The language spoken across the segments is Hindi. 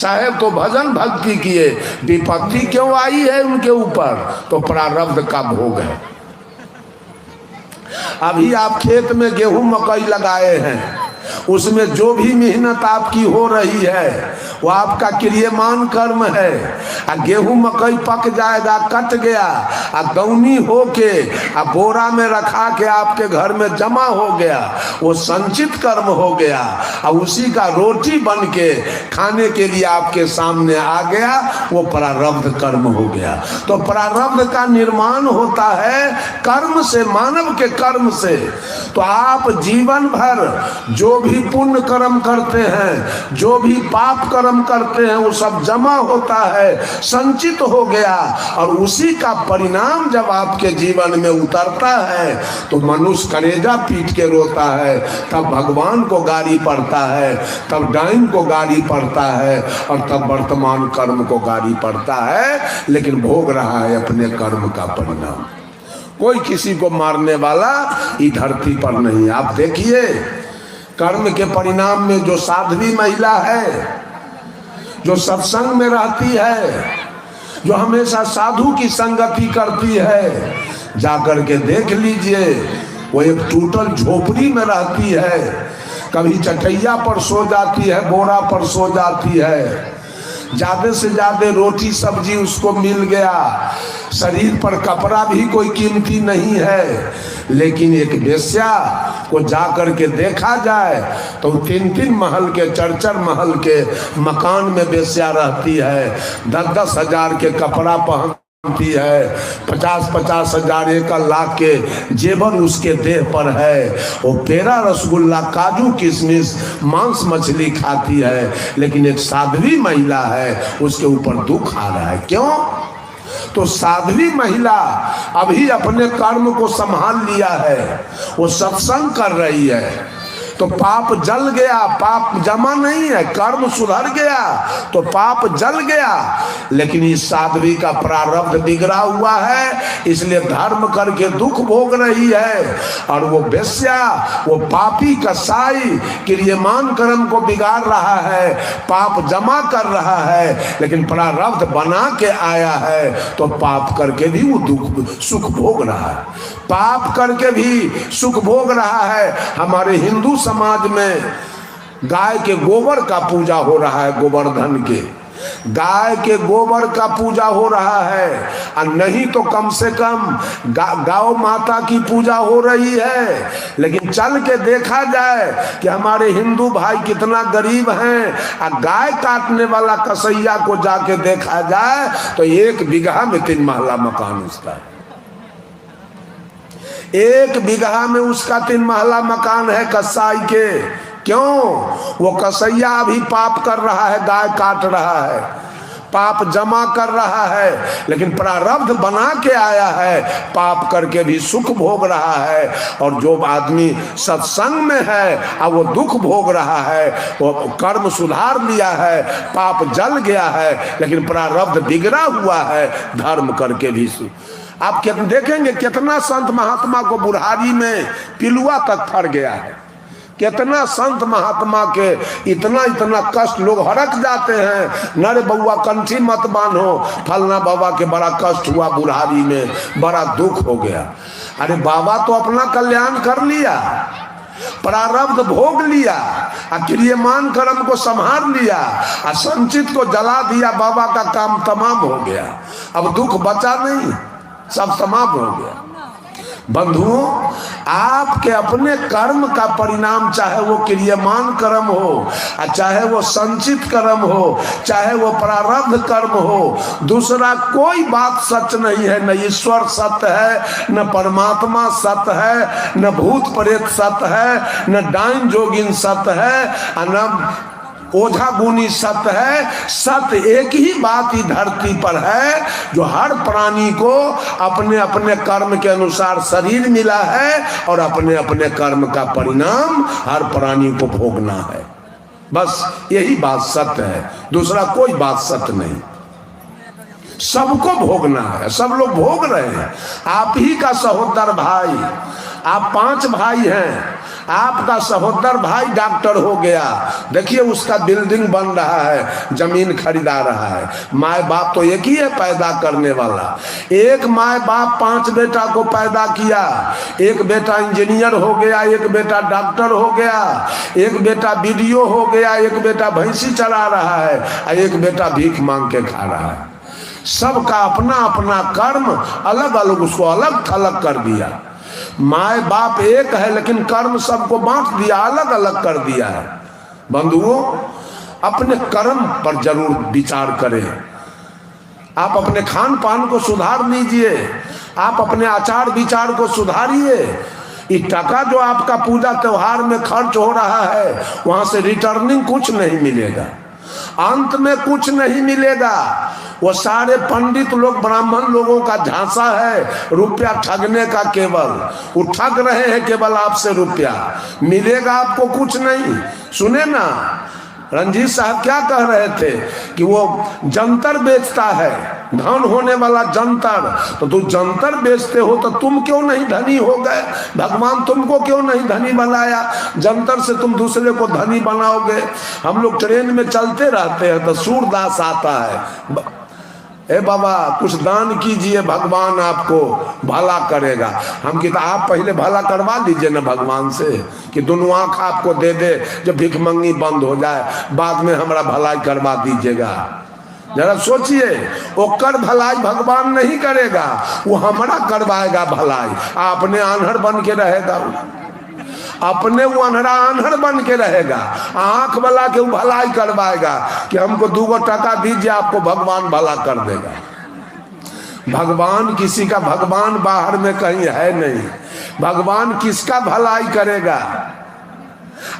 साहेब तो भजन भक्ति किए, विपत्ति क्यों आई है उनके ऊपर? तो प्रारब्ध का भोग है। अभी आप खेत में गेहूं मकई लगाए हैं, उसमें जो भी मेहनत आपकी हो रही है वो आपका क्रियमान कर्म है। गेहूं मकई पक जाएगा, कट गया, दौनी होके बोरा में रखा के आपके घर में जमा हो गया, वो संचित कर्म हो गया, और उसी का रोटी बन के खाने के लिए आपके सामने आ गया, वो प्रारब्ध कर्म हो गया। तो प्रारब्ध का निर्माण होता है कर्म से, मानव के कर्म से। तो आप जीवन भर जो भी पुण्य कर्म करते हैं, जो भी पाप कर्म करते हैं, वो सब जमा होता है, संचित हो गया, और उसी का परिणाम जब आपके जीवन में उतरता है तो मनुष्य कलेजा पीट के रोता है, तब भगवान को गाली पड़ता है, तब डाइन को गाली पड़ता है, और तब वर्तमान कर्म को गाली पड़ता है, लेकिन भोग रहा है अपने कर्म का परिणाम। कोई किसी को मारने वाला इस धरती पर नहीं। आप देखिए कर्म के परिणाम में जो साध्वी महिला है, जो सत्संग में रहती है, जो हमेशा साधु की संगति करती है, जाकर के देख लीजिए, वो एक टूटल झोपड़ी में रहती है, कभी चटैया पर सो जाती है, बोरा पर सो जाती है, ज्यादा से ज्यादा रोटी सब्जी उसको मिल गया, शरीर पर कपड़ा भी कोई कीमती नहीं है। लेकिन एक वेश्या को जाकर के देखा जाए तो 3-3 महल के, 4-4 महल के मकान में वेश्या रहती है, 10-10 हजार के कपड़ा पहनती है, 50-50 हजार 1 लाख के जेवर उसके देह पर है, वो पेड़ा रसगुल्ला काजू किशमिश मांस मछली खाती है, लेकिन एक साध्वी महिला है उसके ऊपर दुख आ रहा है। क्यों? तो साध्वी महिला अभी अपने कर्म को संभाल लिया है, वो सत्संग कर रही है, तो पाप जल गया, पाप जमा नहीं है, कर्म सुधर गया तो पाप जल गया। लेकिन इस साध्वी का प्रारब्ध बिगड़ा हुआ है, इसलिए धर्म करके दुख भोग रही है, और वो वेश्या, वो पापी कसाई क्रियमान कर्म को बिगाड़ रहा है, पाप जमा कर रहा है, लेकिन प्रारब्ध बना के आया है, तो पाप करके भी वो दुख सुख भोग रहा है, पाप करके भी सुख भोग रहा है। हमारे हिंदू समाज में गाय के गोबर का पूजा हो रहा है, गोवर्धन के गाय के गोबर का पूजा हो रहा है, और नहीं तो कम से कम गौ माता की पूजा हो रही है। लेकिन चल के देखा जाए कि हमारे हिंदू भाई कितना गरीब हैं, और गाय काटने वाला कसैया को जाके देखा जाए तो 1 बीघा में 3 महला मकान उसका है, 1 बीघा में उसका 3 महला मकान है कसाई के। क्यों? वो कसैया अभी पाप कर रहा है, गाय काट रहा है, पाप जमा कर रहा है, लेकिन प्रारब्ध बना के आया है, पाप करके भी सुख भोग रहा है। और जो आदमी सत्संग में है अब वो दुख भोग रहा है, वो कर्म सुधार लिया है, पाप जल गया है, लेकिन प्रारब्ध बिगड़ा हुआ है, धर्म करके भी आप देखेंगे कितना संत महात्मा को बुढ़ारी में पिलुआ तक फर गया है, कितना संत महात्मा के इतना कष्ट, लोग हड़क जाते हैं, नरे बउआ कंठी मत बांधो, फलना बाबा के बड़ा कष्ट हुआ बुढ़ारी में, बड़ा दुख हो गया। अरे बाबा तो अपना कल्याण कर लिया, प्रारब्ध भोग लिया, क्रियमान कर्म को संभाल लिया, संचित को जला दिया, बाबा का काम तमाम हो गया, अब दुख बचा नहीं, सब समाप्त हो गया। बंधुओं, आपके अपने कर्म का परिणाम, चाहे वो क्रियमान कर्म हो, चाहे वो संचित कर्म हो, चाहे वो प्रारब्ध कर्म हो, दूसरा कोई बात सच नहीं है। न ईश्वर सत्य है, न परमात्मा सत्य है, न भूत प्रेत सत्य है, न डाइन जोगिन सत्य है, न ओझा गुनी सत्य है। सत्य एक ही बात ही धरती पर है, जो हर प्राणी को अपने अपने कर्म के अनुसार शरीर मिला है, और अपने अपने कर्म का परिणाम हर प्राणी को भोगना है। बस यही बात सत्य है, दूसरा कोई बात सत्य नहीं। सबको भोगना है, सब लोग भोग रहे हैं। आप ही का सहोदर भाई, आप 5 भाई हैं, आपका सहोदर भाई डॉक्टर हो गया, देखिए उसका बिल्डिंग बन रहा है, जमीन खरीदा रहा है। माए बाप तो एक ही है पैदा करने वाला। एक माए बाप 5 बेटा को पैदा किया, एक बेटा इंजीनियर हो गया, एक बेटा डॉक्टर हो गया, एक बेटा बीडीओ हो गया, एक बेटा भैंसी चला रहा है और एक बेटा भीख मांग के खा रहा है। सबका अपना अपना कर्म अलग अलग, उसको अलग थलग कर दिया। माए बाप एक है लेकिन कर्म सबको बांट दिया, अलग अलग कर दिया है। बंधुओं, अपने कर्म पर जरूर विचार करें। आप अपने खान पान को सुधार लीजिए, आप अपने आचार विचार को सुधारिए। ये टका जो आपका पूजा त्योहार में खर्च हो रहा है, वहां से रिटर्निंग कुछ नहीं मिलेगा, अंत में कुछ नहीं मिलेगा। वो सारे पंडित लोग, ब्राह्मण लोगों का झांसा है रुपया ठगने का। केवल वो ठग रहे हैं केवल आपसे रुपया, मिलेगा आपको कुछ नहीं। सुने ना, रंजीत साहब क्या कह रहे थे कि वो जंतर बेचता है, धन होने वाला जंतर। तो तुम जंतर बेचते हो तो तुम क्यों नहीं धनी हो गए? भगवान तुमको क्यों नहीं धनी बनाया? जंतर से तुम दूसरे को धनी बनाओगे। हम लोग ट्रेन में चलते रहते हैं तो सूरदास आता है, ए बाबा कुछ दान कीजिए, भगवान आपको भला करेगा। हम कहते आप पहले भला करवा लीजिए ना भगवान से, कि दोनों आँख आपको दे दे, जब भिखमंगी बंद हो जाए बाद में हमारा भलाई करवा दीजिएगा। जरा सोचिए, ओकर भलाई भगवान नहीं करेगा, वो हमारा करवाएगा भलाई। आपने आन्हर बन के रहेगा, अपने वो अनहरा बन के रहेगा। आंख वाला के वो भलाई करवाएगा कि हमको 2 टका दीजिए, आपको भगवान भला कर देगा। भगवान किसी का, भगवान बाहर में कहीं है नहीं। भगवान किसका भलाई करेगा?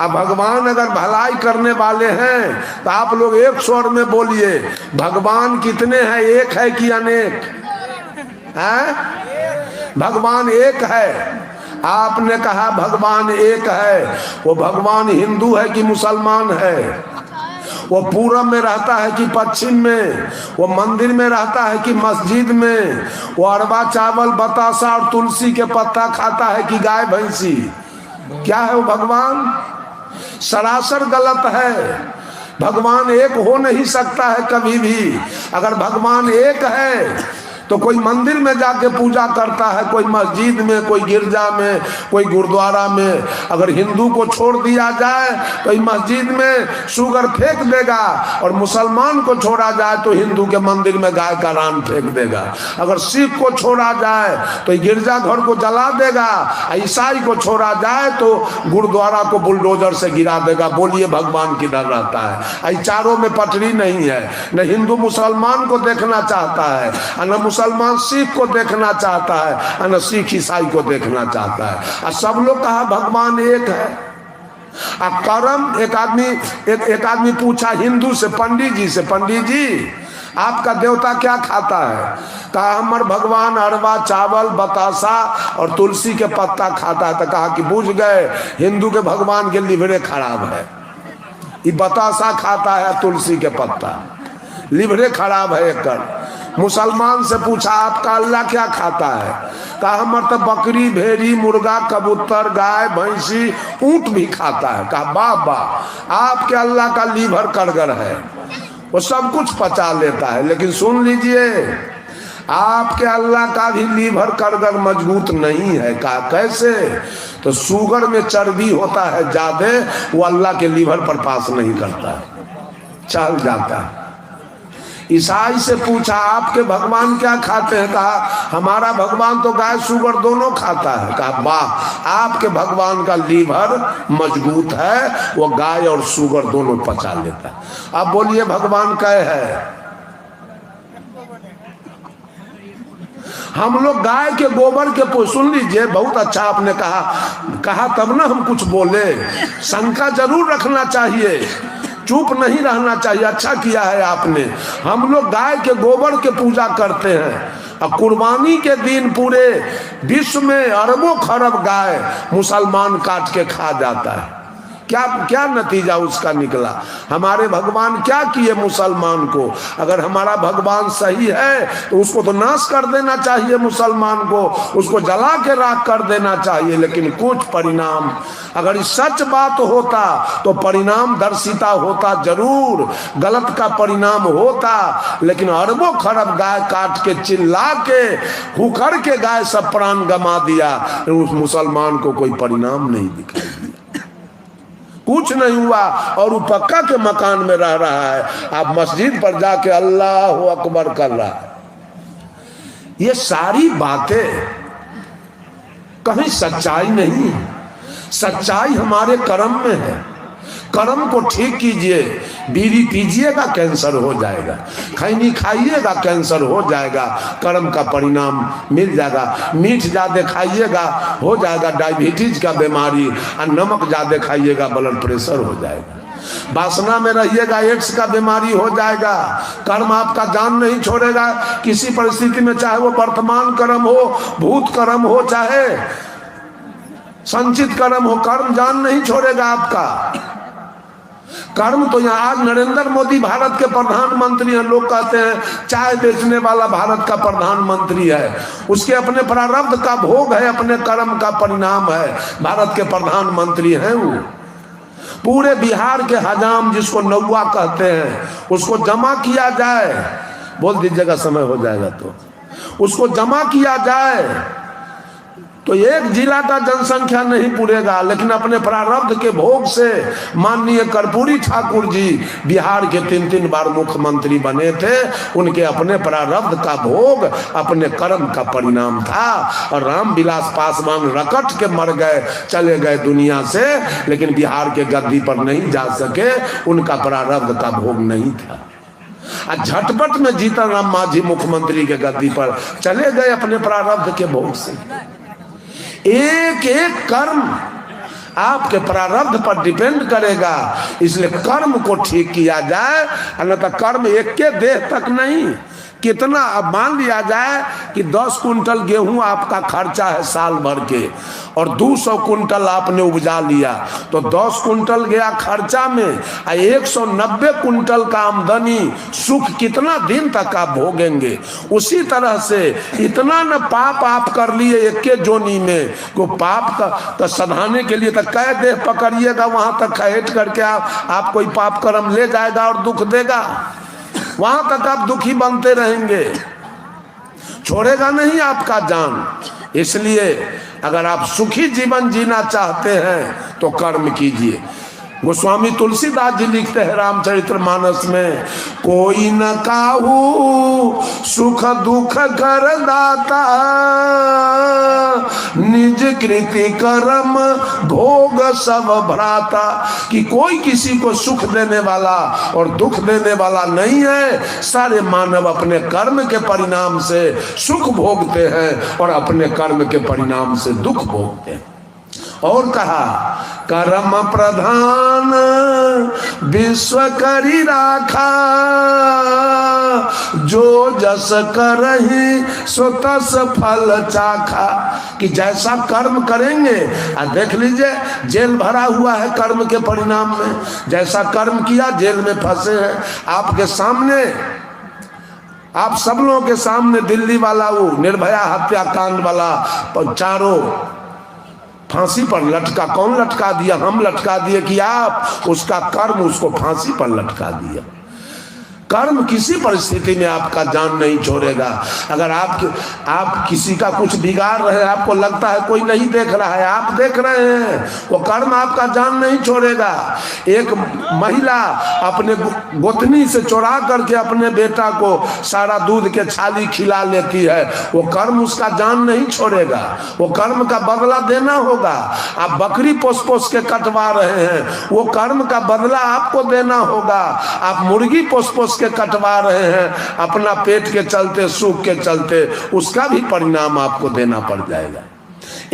अब भगवान अगर भलाई करने वाले हैं तो आप लोग एक स्वर में बोलिए, भगवान कितने हैं, एक है कि अनेक है? भगवान एक है। आपने कहा भगवान एक है, वो भगवान हिंदू है कि मुसलमान है? वो पूरब में रहता है कि पश्चिम में? वो मंदिर में रहता है कि मस्जिद में? वो अरबा चावल बतासा और तुलसी के पत्ता खाता है कि गाय भैंसी? क्या है वो भगवान? सरासर गलत है। भगवान एक हो नहीं सकता है कभी भी। अगर भगवान एक है तो कोई मंदिर में जाके पूजा करता है, कोई मस्जिद में, कोई गिरजा में, कोई गुरुद्वारा में। अगर हिंदू को छोड़ दिया जाए तो मस्जिद में शुगर फेंक देगा, और मुसलमान को छोड़ा जाए तो हिंदू के मंदिर में गाय का रान फेंक देगा। अगर सिख को छोड़ा जाए तो गिरजा घर को जला देगा, ईसाई को छोड़ा जाए तो गुरुद्वारा को बुलडोजर से गिरा देगा। बोलिए भगवान किधर रहता है? चारों में पटरी नहीं है। न हिंदू मुसलमान को देखना चाहता है, न मुसलमान सिख को देखना चाहता है, न सिख ईसाई को देखना चाहता है। और सब लोग कहा भगवान एक है। कर्म, एक आदमी पूछा हिंदू से, पंडित जी से, पंडित जी आपका देवता क्या खाता है? कहा हमार भगवान अरवा चावल बतासा और तुलसी के पत्ता खाता है। तो कहा कि बुझ गए, हिंदू के भगवान के लिवरे खराब है, ये बतासा खाता है तुलसी के पत्ता, लिवरे खराब है एक। मुसलमान से पूछा आपका अल्लाह क्या खाता है? कहा हमार तो बकरी, भेड़ी, मुर्गा, कबूतर, गाय, भैंसी, ऊंट भी खाता है। कहा वाह वाह, आपके अल्लाह का लीवर कड़गर है, वो सब कुछ पचा लेता है। लेकिन सुन लीजिए, आपके अल्लाह का भी लीवर कड़गर मजबूत नहीं है। कहा कैसे? तो शुगर में चर्बी होता है ज्यादा, वो अल्लाह के लीवर पर पास नहीं करता, चल जाता है। ईसाई से पूछा आपके भगवान क्या खाते हैं? कहा हमारा भगवान तो गाय शुगर दोनों खाता है। कहा वाह, आपके भगवान का लीवर मजबूत है, वो गाय और शुगर दोनों पचा लेता है। अब बोलिए भगवान क्या है? हम लोग गाय के गोबर के, सुन लीजिए, बहुत अच्छा आपने कहा तब ना हम कुछ बोले। शंका जरूर रखना चाहिए, चुप नहीं रहना चाहिए। अच्छा किया है आपने। हम लोग गाय के गोबर के पूजा करते हैं, और कुर्बानी के दिन पूरे विश्व में अरबों खरब गाय मुसलमान काट के खा जाता है। क्या क्या नतीजा उसका निकला? हमारे भगवान क्या किए मुसलमान को? अगर हमारा भगवान सही है तो उसको तो नाश कर देना चाहिए, मुसलमान को उसको जला के राख कर देना चाहिए। लेकिन कुछ परिणाम, अगर ये सच बात होता तो परिणाम दर्शिता होता, जरूर गलत का परिणाम होता। लेकिन अरबों खरब गाय काट के चिल्ला के हुकर के गाय सब प्राण गमा दिया, उस मुसलमान को कोई परिणाम नहीं दिखाई दिया, कुछ नहीं हुआ। और वो पक्का के मकान में रह रहा है, आप मस्जिद पर जाके अल्लाह अकबर कर रहा है। ये सारी बातें कहीं सच्चाई नहीं है। सच्चाई हमारे कर्म में है। कर्म को ठीक कीजिए, बीड़ी पीजिएगा कैंसर हो जाएगा, खैनी खाइएगा कैंसर हो जाएगा, कर्म का परिणाम मिल जाएगा। मीठ ज्यादा खाइएगा हो जाएगा डायबिटीज का बीमारी, और नमक ज्यादा खाइएगा ब्लड प्रेशर हो जाएगा। वासना में रहिएगा एड्स का बीमारी हो जाएगा। कर्म आपका जान नहीं छोड़ेगा किसी परिस्थिति में, चाहे वो वर्तमान कर्म हो, भूत कर्म हो, चाहे संचित कर्म हो, कर्म जान नहीं छोड़ेगा आपका। कर्म तो यहाँ आज नरेंद्र मोदी भारत के प्रधानमंत्री हैं, लोग कहते हैं चाय बेचने वाला भारत का प्रधानमंत्री है, उसके अपने प्रारब्ध का भोग है, अपने कर्म का परिणाम है, भारत के प्रधानमंत्री हैं वो। पूरे बिहार के हजाम जिसको नौवा कहते हैं उसको जमा किया जाए, बोल दीजिएगा समय हो जाएगा तो, उसको जमा किया जाए तो एक जिला का जनसंख्या नहीं पूरेगा। लेकिन अपने प्रारब्ध के भोग से माननीय कर्पूरी ठाकुर जी बिहार के 3 बार मुख्यमंत्री बने थे, उनके अपने प्रारब्ध का भोग अपने कर्म का परिणाम था। और रामविलास पासवान रकट के मर गए, चले गए दुनिया से, लेकिन बिहार के गद्दी पर नहीं जा सके, उनका प्रारब्ध का भोग नहीं था। झटपट में जीतन राम मांझी मुख्यमंत्री के गद्दी पर चले गए अपने प्रारब्ध के भोग से। एक एक कर्म आपके प्रारब्ध पर डिपेंड करेगा, इसलिए कर्म को ठीक किया जाए, अन्यथा कर्म एक के देह तक नहीं। कितना, अब मान लिया जाए कि 10 कुंटल गेहूं आपका खर्चा है साल भर के, और 200 कुंटल आपने उपजा लिया, तो 10 कुंटल गया खर्चा में, 190 कुंटल का आमदनी सुख कितना दिन तक आप भोगेंगे। उसी तरह से इतना न पाप आप कर लिए एक के जोनी में, को पाप का सधाने के लिए तक कै देह पकड़िएगा, वहां तक खहेट करके आप कोई पाप कर्म ले जाएगा और दुख देगा, वहां तक आप दुखी बनते रहेंगे, छोड़ेगा नहीं आपका जान। इसलिए अगर आप सुखी जीवन जीना चाहते हैं तो कर्म कीजिए। गोस्वामी तुलसीदास जी लिखते हैं रामचरितमानस में, कोई न काहू सुख दुख कर दाता, निज कृति कर्म भोग सब भ्राता। कि कोई किसी को सुख देने वाला और दुख देने वाला नहीं है, सारे मानव अपने कर्म के परिणाम से सुख भोगते हैं और अपने कर्म के परिणाम से दुख भोगते हैं। और कहा, कर्म प्रधान विश्व करी राखा, जो जस करहि सो तस फल चाखा। कि जैसा कर्म करेंगे, देख लीजिए जेल भरा हुआ है कर्म के परिणाम में, जैसा कर्म किया जेल में फंसे हैं। आपके सामने, आप सब लोगों के सामने दिल्ली वाला वो निर्भया हत्याकांड वाला चारों फांसी पर लटका। कौन लटका दिया? हम लटका दिए कि आप? उसका कर्म उसको फांसी पर लटका दिया। कर्म किसी परिस्थिति में आपका जान नहीं छोड़ेगा। अगर आप किसी का कुछ बिगाड़ रहे हैं, आपको लगता है कोई नहीं देख रहा है, आप देख रहे हैं, वो कर्म आपका जान नहीं छोड़ेगा। एक महिला अपने गोतनी से चुरा करके अपने बेटा को सारा दूध के छाली खिला लेती है, वो कर्म उसका जान नहीं छोड़ेगा, वो कर्म का बदला देना होगा। आप बकरी पोस पोस के कटवा रहे हैं, वो कर्म का बदला आपको देना होगा। आप मुर्गी पोस पोस के कटवा रहे हैं अपना पेट के चलते, सुख के चलते, उसका भी परिणाम आपको देना पड़ जाएगा।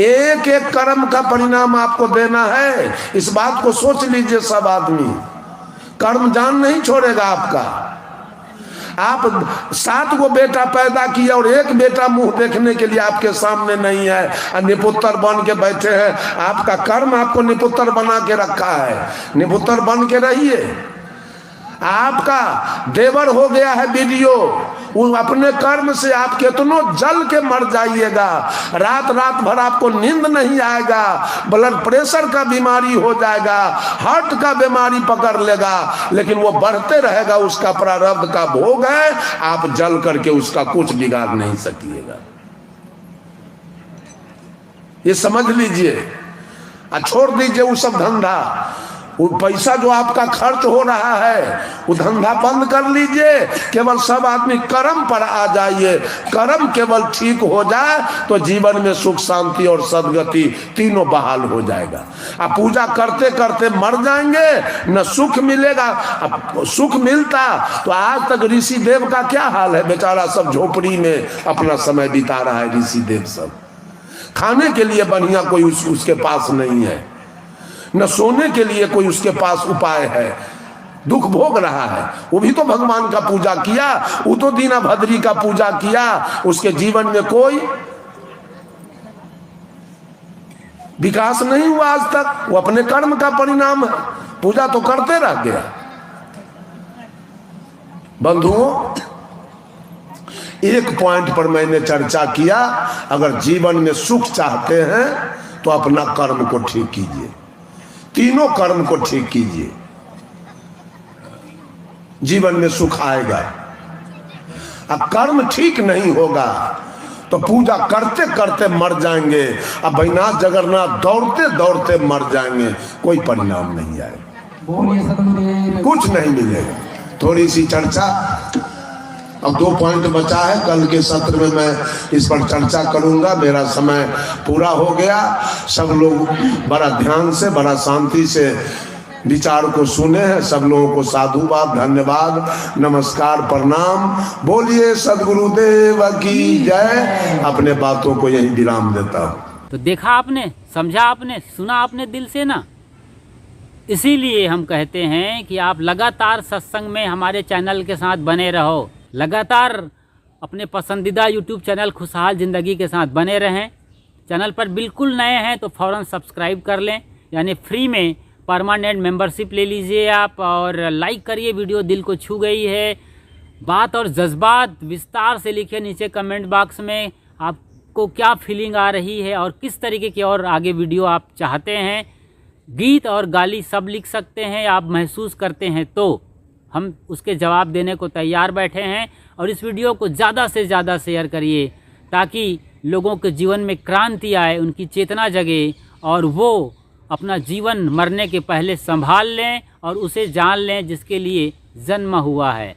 एक एक कर्म का परिणाम आपको देना है, इस बात को सोच लीजिए सब आदमी। कर्म जान नहीं छोड़ेगा आपका। आप 7 गो बेटा पैदा किए और एक बेटा मुंह देखने के लिए आपके सामने नहीं है, निपुत्र बन के बैठे हैं। आपका कर्म आपको निपुत्र बना के रखा है, निपुत्र बन के रहिए। आपका देवर हो गया है वीडियो, अपने कर्म से आप कितनों जल के मर जाइएगा। रात रात भर आपको नींद नहीं आएगा, ब्लड प्रेशर का बीमारी हो जाएगा, हार्ट का बीमारी पकड़ लेगा, लेकिन वो बढ़ते रहेगा। उसका प्रारब्ध का भोग है, आप जल करके उसका कुछ बिगाड़ नहीं सकिएगा। ये समझ लीजिए। छोड़ दीजिए वो सब धंधा, वो पैसा जो आपका खर्च हो रहा है वो धंधा बंद कर लीजिए। केवल सब आदमी कर्म पर आ जाइए। कर्म केवल ठीक हो जाए तो जीवन में सुख शांति और सदगति तीनों बहाल हो जाएगा। आप पूजा करते करते मर जाएंगे, न सुख मिलेगा। अब सुख मिलता तो आज तक ऋषि देव का क्या हाल है, बेचारा सब झोपड़ी में अपना समय बिता रहा है। ऋषि देव सब खाने के लिए बढ़िया कोई उसके पास नहीं है, न सोने के लिए कोई उसके पास उपाय है, दुख भोग रहा है। वो भी तो भगवान का पूजा किया, वो तो दीना भद्री का पूजा किया, उसके जीवन में कोई विकास नहीं हुआ आज तक। वो अपने कर्म का परिणाम है, पूजा तो करते रह गया। बंधुओं, एक पॉइंट पर मैंने चर्चा किया, अगर जीवन में सुख चाहते हैं तो अपना कर्म को ठीक कीजिए, तीनों कर्म को ठीक कीजिए, जीवन में सुख आएगा। अब कर्म ठीक नहीं होगा तो पूजा करते करते मर जाएंगे, अब बैनाथ जगन्नाथ दौड़ते दौड़ते मर जाएंगे, कोई परिणाम नहीं आएगा, कुछ नहीं मिलेगा। थोड़ी सी चर्चा, अब 2 पॉइंट बचा है, कल के सत्र में मैं इस पर चर्चा करूंगा। मेरा समय पूरा हो गया। सब लोग बड़ा ध्यान से, बड़ा शांति से विचार को सुने हैं। सब लोगों को साधुवाद, धन्यवाद, नमस्कार, प्रणाम। बोलिए सद्गुरुदेव की जय। अपने बातों को यही विराम देता हूँ। तो देखा आपने, समझा आपने, सुना आपने दिल से ना। इसीलिए हम कहते हैं कि आप लगातार सत्संग में हमारे चैनल के साथ बने रहो, लगातार अपने पसंदीदा YouTube चैनल खुशहाल ज़िंदगी के साथ बने रहें। चैनल पर बिल्कुल नए हैं तो फ़ौरन सब्सक्राइब कर लें, यानी फ्री में परमानेंट मेंबरशिप ले लीजिए आप, और लाइक करिए। वीडियो दिल को छू गई है, बात और जज्बात विस्तार से लिखिए नीचे कमेंट बॉक्स में, आपको क्या फीलिंग आ रही है और किस तरीके की और आगे वीडियो आप चाहते हैं। गीत और गाली सब लिख सकते हैं, आप महसूस करते हैं तो हम उसके जवाब देने को तैयार बैठे हैं। और इस वीडियो को ज़्यादा से ज़्यादा शेयर करिए ताकि लोगों के जीवन में क्रांति आए, उनकी चेतना जगे और वो अपना जीवन मरने के पहले संभाल लें और उसे जान लें जिसके लिए जन्म हुआ है।